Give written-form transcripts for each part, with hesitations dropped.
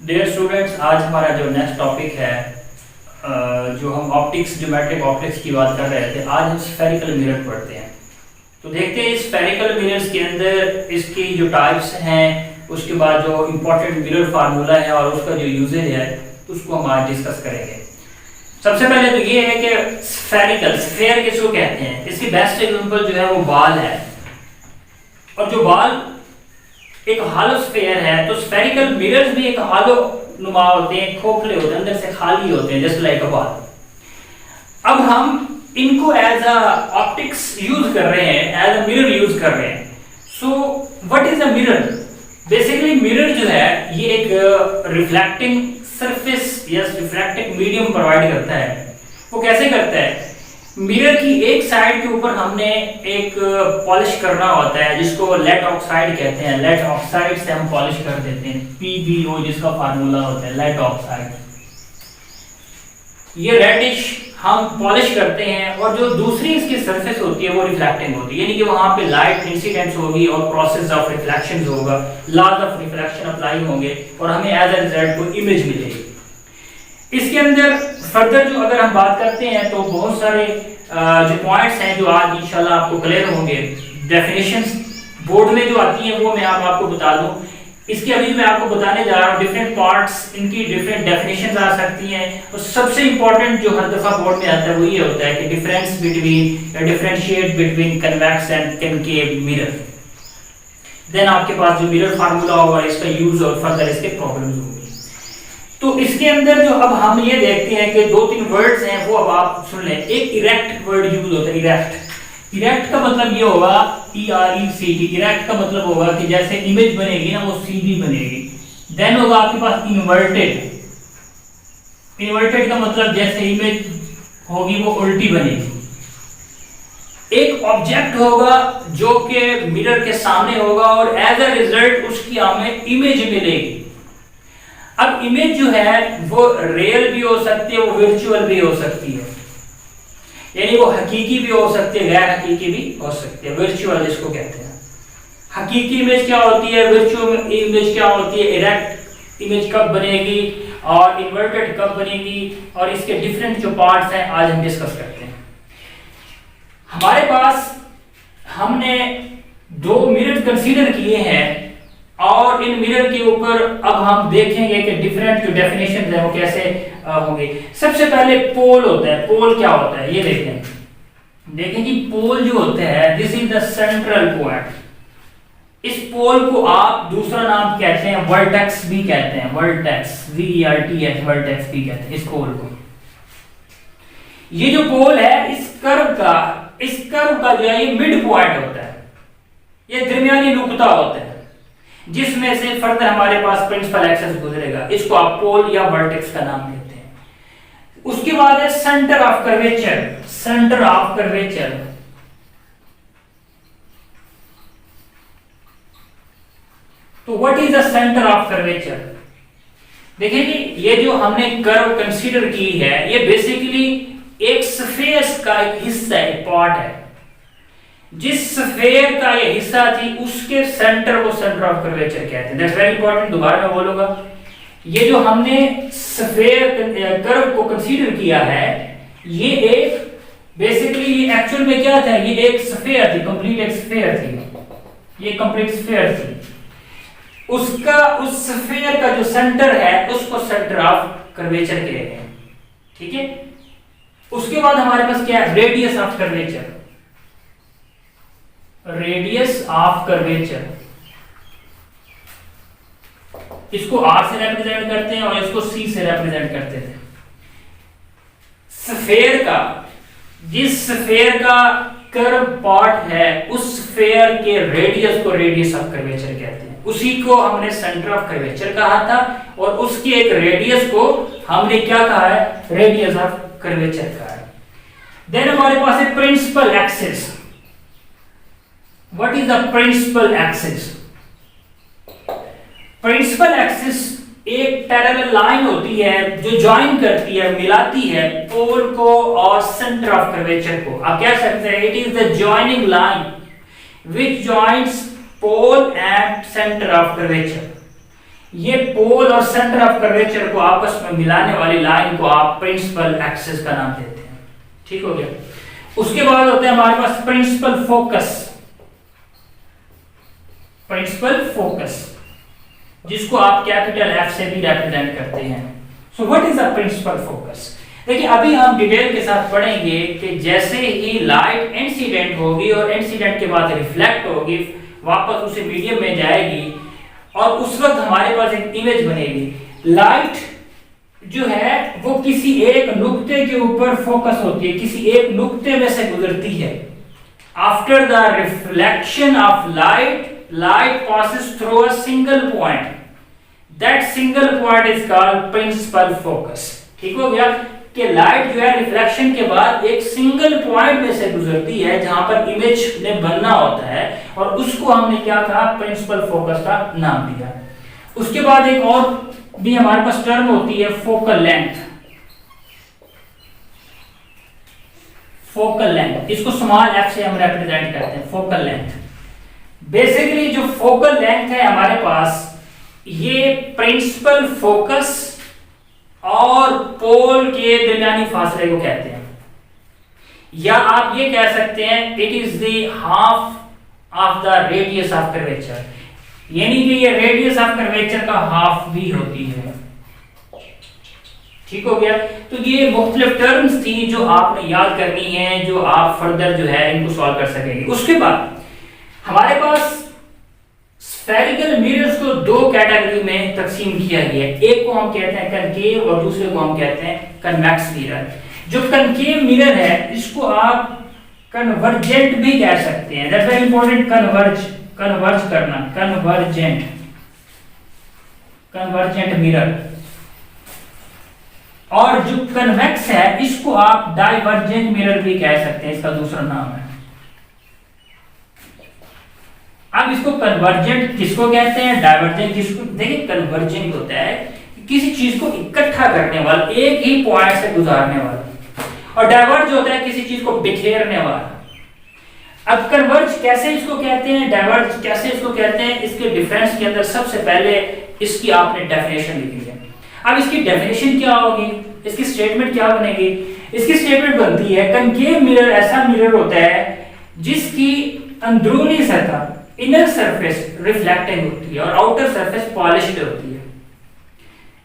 Dear students, आज हमारा जो नेक्स्ट टॉपिक है जो हम ऑप्टिक्स ज्योमेट्रिक ऑप्टिक्स की बात कर रहे थे, आज हम स्फेरिकल मिरर पढ़ते हैं। तो देखते हैं स्फेरिकल मिरर्स के अंदर इसकी जो टाइप्स हैं, उसके बाद जो इम्पोर्टेंट मिरर फार्मूला है और उसका जो यूजेज है उसको हम आज डिस्कस करेंगे। सबसे पहले तो ये है कि स्फेरिकल स्फेयर किसको कहते हैं। इसकी बेस्ट एग्जांपल जो है वो बाल है, और जो बाल एक हालो स्फेयर है तो स्फेरिकल मिरर्स भी एक हालो नुमा होते हैं, खोखले होते हैं, अंदर से खाली होते हैं, जस्ट लाइक अ बॉल। अब हम इनको एज अ ऑप्टिक्स यूज कर रहे हैं, एज अ मिरर यूज कर रहे हैं। So what is a mirror? Basically mirror जो है ये एक रिफ्लेक्टिंग सरफेस या रिफ्लेक्टिंग मीडियम प्रोवाइड करता है। वो कैसे करता है? मिरर की एक साइड के ऊपर हमने एक पॉलिश करना होता है जिसको लेड ऑक्साइड कहते हैं। लेड ऑक्साइड से हम पॉलिश कर देते हैं, PbO जिसका फार्मूला होता है, लेड ऑक्साइड। ये रेडिश हम पॉलिश करते हैं, और जो दूसरी इसकी सरफेस होती है वो रिफ्लेक्टिंग होती है, यानी कि वहां पे लाइट इंसिडेंस होगी और प्रोसेस ऑफ रिफ्लेक्शन होगा, लॉज ऑफ रिफ्लेक्शन अप्लाई होंगे और हमें एज अ रिजल्ट कोई इमेज मिलेगी। इसके अंदर फर्दर जो अगर हम बात करते हैं तो बहुत सारे जो पॉइंट्स हैं जो आज इंशाल्लाह आपको क्लियर होंगे। डेफिनेशंस बोर्ड में जो आती हैं वो मैं आपको बता दूं। इसके अभी मैं आपको बताने जा रहा हूं डिफरेंट पार्ट्स, इनकी डिफरेंट डेफिनेशंस आ सकती हैं, और सबसे इंपॉर्टेंट जो हर दफा बोर्ड में आता है वो ये होता है कि डिफरेंस बिटवीन या differentiate between convex and concave mirror. Then आपके पास जो मिरर फार्मूला होगा, इसका यूज और फर्दर इसके प्रॉब्लम्स होंगे। तो इसके अंदर जो अब हम ये देखते हैं कि दो तीन वर्ड्स हैं, वो अब आप सुन लें। एक इरेक्ट वर्ड यूज होता है, इरेक्ट। इरेक्ट का मतलब ये होगा ERECT। इरेक्ट का मतलब होगा कि जैसे इमेज बनेगी ना वो सीधी बनेगी। देन होगा आपके पास इन्वर्टेड। इन्वर्टेड का मतलब जैसे इमेज होगी वो उल्टी बनेगी। एक ऑब्जेक्ट होगा जो कि मिरर के सामने होगा और एज अ रिजल्ट उसकी हमें इमेज मिलेगी। अब इमेज जो है वो रियल भी हो सकती है, वो वर्चुअल भी हो सकती है, यानी वो हकीकी भी हो सकती है, गैर हकीकी भी हो सकती है। वर्चुअल जिसको कहते हैं। हकीकी इमेज क्या होती है, वर्चुअल इमेज क्या होती है, इरेक्ट इमेज कब बनेगी और इन्वर्टेड कब बनेगी, और इसके डिफरेंट जो पार्ट्स हैं आज हम डिस्कस करते हैं। हमारे पास हमने दो मिरर कंसीडर किए हैं, और इन मिरर के ऊपर अब हम देखेंगे कि डिफरेंट जो डेफिनेशन है वो कैसे होंगे। सबसे पहले पोल होता है। पोल क्या होता है ये देखें कि पोल जो होता है, this is the central point. इस पोल को आप दूसरा नाम कहते हैं वर्टेक्स भी कहते हैं, वर्टेक्स VERTEX वर्टेक्स भी कहते हैं इस पोल को। ये जो पोल है इस कर्व का जो है ये मिड पॉइंट होता है, ये दरमियानी नुक्ता होता है जिसमें से फर्दर हमारे पास प्रिंसिपल एक्सिस गुजरेगा। इसको आप पोल या वर्टेक्स का नाम देते हैं। उसके बाद है centre of curvature. Centre of curvature तो what is the centre of curvature? देखिए ये जो हमने कर्व कंसीडर की है ये बेसिकली एक स्फेयर का एक हिस्सा है, पार्ट है। जिस स्फेयर का ये हिस्सा थी उसके सेंटर को सेंटर ऑफ कर्वेचर कहते हैं। दैट्स वेरी इंपॉर्टेंट, दोबारा मैं बोलूंगा। ये जो हमने स्फेयर कर्व को कंसीडर किया है ये एक बेसिकली एक्चुअल में क्या था, ये एक स्फेयर थी, कंप्लीट एक स्फेयर थी, ये कंप्लीट स्फेयर थी। उसका उस स्फेयर का जो सेंटर है उसको सेंटर ऑफ कर्वेचर कहते हैं, ठीक है। उसके बाद हमारे पास क्या है, radius of curvature. Radius of curvature इसको R से रिप्रेजेंट करते हैं और इसको C से रिप्रेजेंट करते हैं। स्फेयर का जिस स्फेयर का कर्व पार्ट है उस स्फेयर के रेडियस को रेडियस ऑफ कर्वेचर कहते हैं। उसी को हमने सेंटर ऑफ कर्वेचर कहा था, और उसकी एक रेडियस को हमने क्या कहा है, रेडियस ऑफ कर्वेचर कहा है। देन हमारे पास है principal axis. What is the principal axis? Principal axis एक पैरेलल लाइन होती है जो ज्वाइन करती है, मिलाती है पोल को और सेंटर ऑफ कर्वेचर को। आप कह सकते हैं it is the joining line which joins pole and centre of curvature. ये पोल और सेंटर ऑफ कर्वेचर को आपस में मिलाने वाली लाइन को आप प्रिंसिपल एक्सिस का नाम देते हैं। ठीक हो गया। उसके बाद होता है हमारे पास प्रिंसिपल फोकस। प्रिंसिपल फोकस जिसको आप कैपिटल एफ से भी रिप्रेजेंट करते हैं। So what is a principal focus? देखिए अभी हम डिटेल के साथ पढ़ेंगे कि जैसे ही लाइट इंसिडेंट होगी और इंसिडेंट के बाद रिफ्लेक्ट होगी, वापस उसे मीडियम में जाएगी और उस वक्त हमारे पास एक इमेज बनेगी। लाइट जो है वो किसी एक नुक्ते के ऊपर फोकस होती है, किसी एक नुक्ते में से गुजरती है। After the reflection of light, light passes through a single point. That single point is called principal focus. ठीक हो गया कि लाइट जो है रिफ्लेक्शन के बाद एक सिंगल पॉइंट में से गुजरती है जहां पर इमेज ने बनना होता है, और उसको हमने क्या कहा? प्रिंसिपल फोकस का नाम दिया। उसके बाद एक और भी हमारे पास टर्म होती है फोकल लेंथ। फोकल लेंथ, इसको स्मॉल एफ से हम रिप्रेजेंट करते हैं, फोकल लेंथ। बेसिकली जो फोकल लेंथ है हमारे पास, ये प्रिंसिपल फोकस और पोल के दरमियानी फासले को कहते हैं, या आप ये कह सकते हैं it is the half of the radius of curvature, यानी कि ये रेडियस ऑफ कर्वेचर का हाफ भी होती है। ठीक हो गया। तो ये मुख्तलिफ टर्म्स थी जो आपने याद करनी है, जो आप फर्दर जो है इनको सॉल्व कर सकेंगे। उसके बाद हमारे पास स्फेरिकल मिरर्स को दो कैटेगरी में तकसीम किया गया है। एक को हम कहते हैं कनकेव और दूसरे को हम कहते हैं कन्वेक्स मिरर। जो कनकेव मिरर है इसको आप कन्वर्जेंट भी कह सकते हैं। दैट्स वेरी इंपॉर्टेंट, कन्वर्ज करना, कन्वर्जेंट मिरर। और जो कन्वेक्स है इसको आप डाइवर्जेंट मिरर भी कह सकते हैं, इसका दूसरा नाम है। अब इसको कन्वर्जेंट किसको कहते हैं, डाइवर्जेंट किसको? देखिए कन्वर्जेंट होता है किसी चीज को इकट्ठा करने वाला, एक ही पॉइंट से गुजारने वाला, और डाइवर्ज होता है किसी चीज को बिखेरने वाला। अब कन्वर्ज कैसे इसको कहते हैं, डाइवर्ज कैसे इसको कहते हैं, इसके डिफरेंस के अंदर सबसे पहले इसकी आपने डेफिनेशन लिखी है। अब इसकी डेफिनेशन क्या होगी, इसकी स्टेटमेंट क्या बनेगी? इसकी स्टेटमेंट बनती है कनकेव मिरर ऐसा मिरर होता है जिसकी अंदरूनी सतह, इनर सरफेस रिफ्लेक्टिंग होती है और आउटर सरफेस पॉलिश्ड होती है।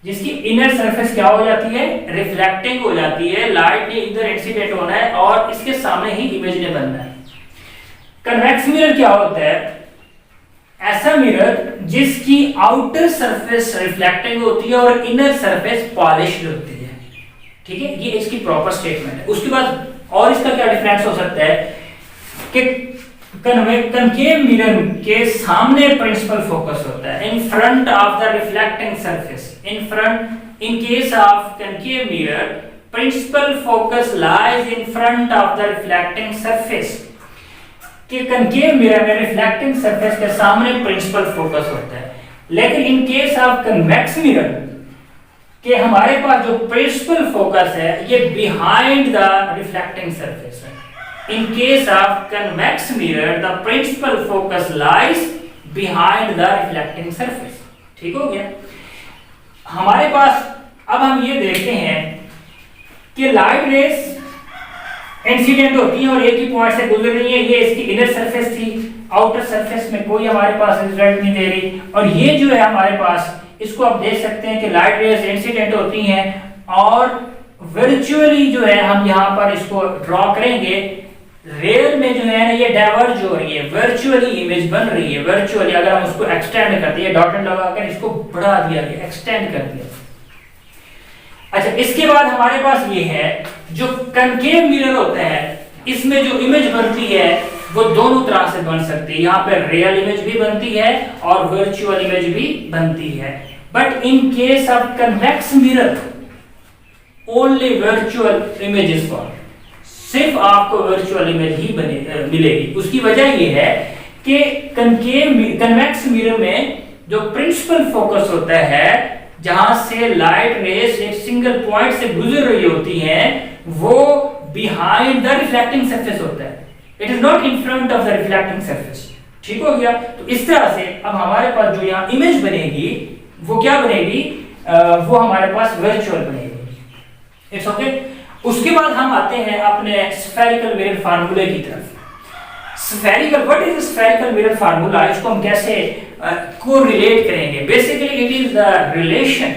जिसकी इनर सरफेस क्या हो जाती है? रिफ्लेक्टिंग हो जाती है। लाइट ने इधर इंसिडेंट होना है और इसके सामने ही इमेज ने बनना है। कन्वेक्स मिरर क्या होता है? ऐसा मिरर जिसकी आउटर सरफेस रिफ्लेक्टिंग होती है और इनर सरफेस पॉलिश्ड होती है। ठीक है, ये इसकी प्रॉपर स्टेटमेंट है। उसके बाद और इसका क्या डिफरेंस हो सकता है कि कनकेव मिरर के सामने प्रिंसिपल फोकस होता है, in front of the reflecting surface. In case of concave mirror principal focus lies in front of the reflecting surface. कि कनकेव मिरर में रिफ्लेक्टिंग सरफेस के सामने प्रिंसिपल फोकस होता है। लेकिन in case of convex mirror कि हमारे पास जो प्रिंसिपल फोकस है ये बिहाइंड द रिफ्लेक्टिंग सरफेस है। In case of convex mirror, the principal focus lies behind the reflecting surface. ठीक हो गया। हमारे पास अब हम ये देखते हैं कि लाइट रेस इंसिडेंट होती है और एक ही पॉइंट से गुजर रही है। ये इसकी इनर सरफेस थी, आउटर सरफेस में कोई हमारे पास रिजल्ट नहीं दे रही। और ये जो है हमारे पास, इसको आप देख सकते हैं कि लाइट रेस इंसिडेंट होती हैं और वर्चुअली जो है हम यहाँ पर इसको ड्रॉ करेंगे। रियल में जो है ना ये डाइवर्ज हो रही है, वर्चुअली इमेज बन रही है। वर्चुअली अगर हम उसको एक्सटेंड करते हैं, डॉटेड लगाकर इसको बढ़ा दिया गया, एक्सटेंड कर दिया। अच्छा, इसके बाद हमारे पास ये है जो कनकेव मिरर होता है, इसमें जो इमेज बनती है वो दोनों तरह से बन सकती है। यहाँ पे रियल इमेज भी बनती है और वर्चुअल इमेज भी बनती है। But in case of convex mirror only virtual image is form. सिर्फ आपको वर्चुअल इमेज ही मिलेगी। उसकी वजह यह है कि कन्वेक्स मिरर में जो प्रिंसिपल फोकस होता है, जहां से लाइट रेस एक सिंगल पॉइंट से गुजर रही होती हैं, वो बिहाइंड द रिफ्लेक्टिंग सरफेस होता है। It is not in front of the reflecting surface. ठीक हो गया। तो इस तरह से अब हमारे पास जो यहाँ इमेज बनेगी वो क्या बनेगी, वो हमारे पास वर्चुअल बनेगी। It's okay. उसके बाद हम आते हैं अपने स्फेरिकल मिरर फार्मूले की तरफ। Spherical, what is spherical mirror formula, इसको हम कैसे को रिलेट करेंगे? Basically it is the relation,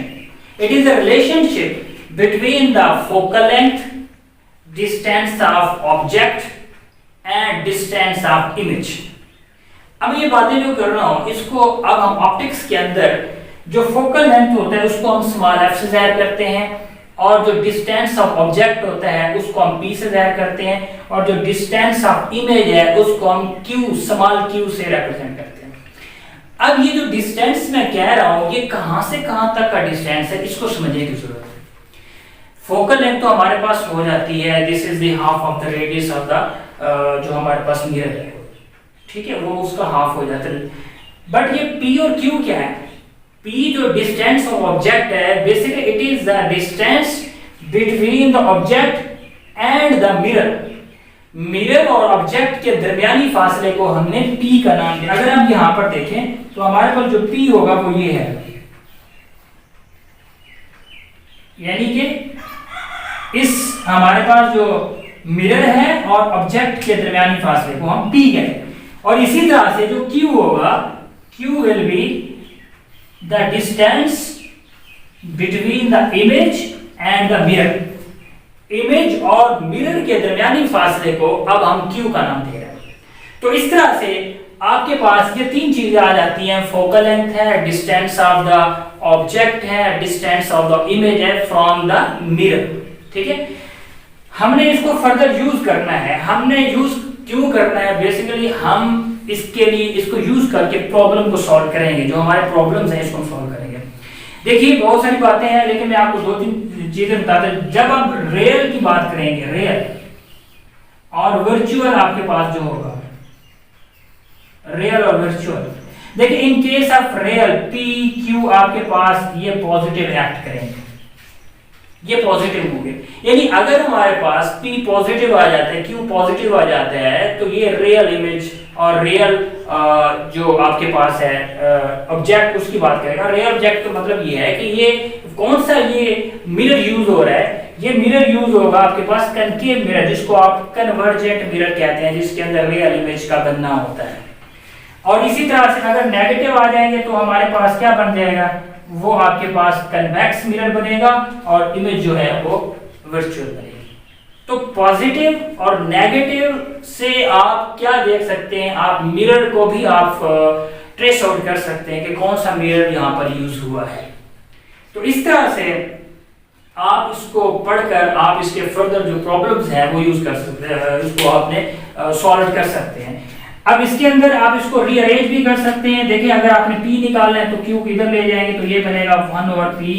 it is the relationship between the focal length, distance of object and distance of image. अब ये बातें जो कर रहा हूं इसको अब हम ऑप्टिक्स के अंदर जो फोकल लेंथ होता है उसको हम स्मॉल f से जाहिर करते हैं, और जो डिस्टेंस ऑफ ऑब्जेक्ट होता है उसको हम p से जाहिर करते हैं, और जो डिस्टेंस ऑफ इमेज है उसको हम q, स्मॉल q से रिप्रेजेंट करते हैं। अब ये जो डिस्टेंस मैं कह रहा हूं ये कहां से कहां तक का डिस्टेंस है, इसको समझने की जरूरत है। फोकल लेंथ तो हमारे पास हो जाती है, this is the half of the radius of the जो हमारे पास मिरर है, ठीक है, वो उसका हाफ हो जाता है। बट ये p और q क्या है? p जो डिस्टेंस ऑफ ऑब्जेक्ट है, basically it is the distance between the object and the mirror. Mirror और ऑब्जेक्ट के दरमियानी फासले को हमने p का नाम दिया। अगर हम यहां पर देखें तो हमारे पास जो p होगा वो ये है, यानी कि इस हमारे पास जो मिरर है और ऑब्जेक्ट के दरमियानी फासले को हम p कहते हैं। और इसी तरह से जो q होगा, q will be the distance between the image and the mirror। Image और मिरर के दरमियानी फासले को अब हम q का नाम दे रहे हैं। तो इस तरह से आपके पास ये तीन चीजें आ जाती हैं, फोकल लेंथ है, डिस्टेंस ऑफ द ऑब्जेक्ट है, डिस्टेंस ऑफ द इमेज है फ्रॉम द मिरर, ठीक है। हमने इसको फर्दर यूज करना है। हमने यूज क्यों करना है? बेसिकली हम इसके लिए इसको यूज करके प्रॉब्लम को सॉल्व करेंगे, जो हमारे प्रॉब्लम्स हैं इसको सॉल्व करेंगे। देखिए बहुत सारी बातें हैं, लेकिन मैं आपको दो तीन चीजें बताता हूं। जब आप रियल की बात करेंगे, रियल और वर्चुअल आपके पास जो होगा, रियल और वर्चुअल, देखिए in case of real p q आपके पास ये पॉजिटिव एक्ट करेंगे, ये पॉजिटिव होंगे। यानी अगर हमारे पास p पॉजिटिव आ जाता है, q पॉजिटिव आ जाता है, तो ये रियल इमेज और रियल जो आपके पास है ऑब्जेक्ट उसकी बात करेगा। रियल ऑब्जेक्ट का मतलब ये है कि ये कौन सा ये मिरर यूज हो रहा है, ये मिरर यूज होगा आपके पास कनकेव मिरर, जिसको आप कन्वर्जेंट मिरर कहते हैं, जिसके अंदर रियल इमेज का बनना होता है। और इसी तरह से अगर नेगेटिव आ जाएंगे तो हमारे पास क्या बन जाएगा, वो आपके पास कन्वेक्स मिरर बनेगा और इमेज जो है वो वर्चुअल बनेगी। तो पॉजिटिव और नेगेटिव से आप क्या देख सकते हैं, आप मिरर को भी आप ट्रेस आउट कर सकते हैं कि कौन सा मिरर यहाँ पर यूज हुआ है। तो इस तरह से आप इसको पढ़कर आप इसके फर्दर जो प्रॉब्लम्स हैं वो यूज कर सकते हैं, इसको आपने सॉल्व कर सकते हैं। अब इसके अंदर आप इसको रीअरेंज भी कर सकते हैं। देखिए अगर आपने p निकालना है तो q इधर ले जाएंगे तो ये बनेगा 1/p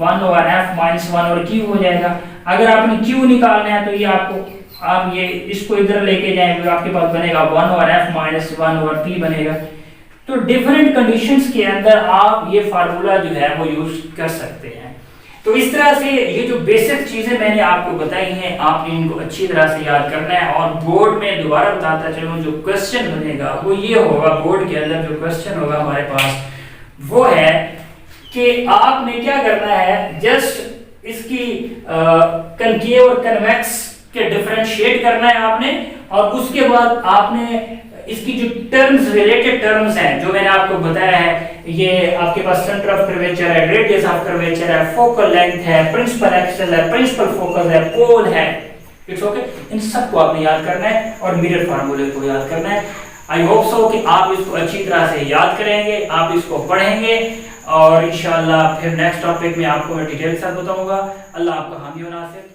1/f माइनस 1/q हो जाएगा। अगर आपने q निकालना है तो ये आपको आप ये इसको इधर लेके जाएंगे तो आपके पास बनेगा 1/f माइनस 1/p बनेगा। तो डिफरेंट कंडीशंस के अंदर आप ये फार्मूला जो है वो यूज कर सकते हैं। तो इस तरह से ये जो बेसिक चीजें मैंने आपको बताई हैं आपने इनको अच्छी तरह से याद करना है। और बोर्ड में दोबारा बताता चलूं जो क्वेश्चन बनेगा वो ये होगा, बोर्ड के अंदर जो क्वेश्चन होगा हमारे पास वो है कि आपने क्या करना है, जस्ट इसकी कनकेव और कन्वेक्स के डिफरेंशिएट करना है आपने, और उसके बाद आपने इसकी जो टर्म्स रिलेटेड टर्म्स हैं जो मैंने आपको बताया है, ये आपके पास सेंटर ऑफ कर्वेचर है, रेडियस ऑफ कर्वेचर है, फोकल लेंथ है, प्रिंसिपल एक्सिस है, प्रिंसिपल फोकस है, पोल है, इट्स ओके। इन सबको आपने याद करना है और मिरर फार्मूले को याद करना है। आई होप सो कि आप इसको अच्छी तरह से याद करेंगे, आप इसको पढ़ेंगे और इंशाल्लाह फिर नेक्स्ट टॉपिक में आपको मैं डिटेल से बताऊंगा। अल्लाह आपका हामी व नासिर।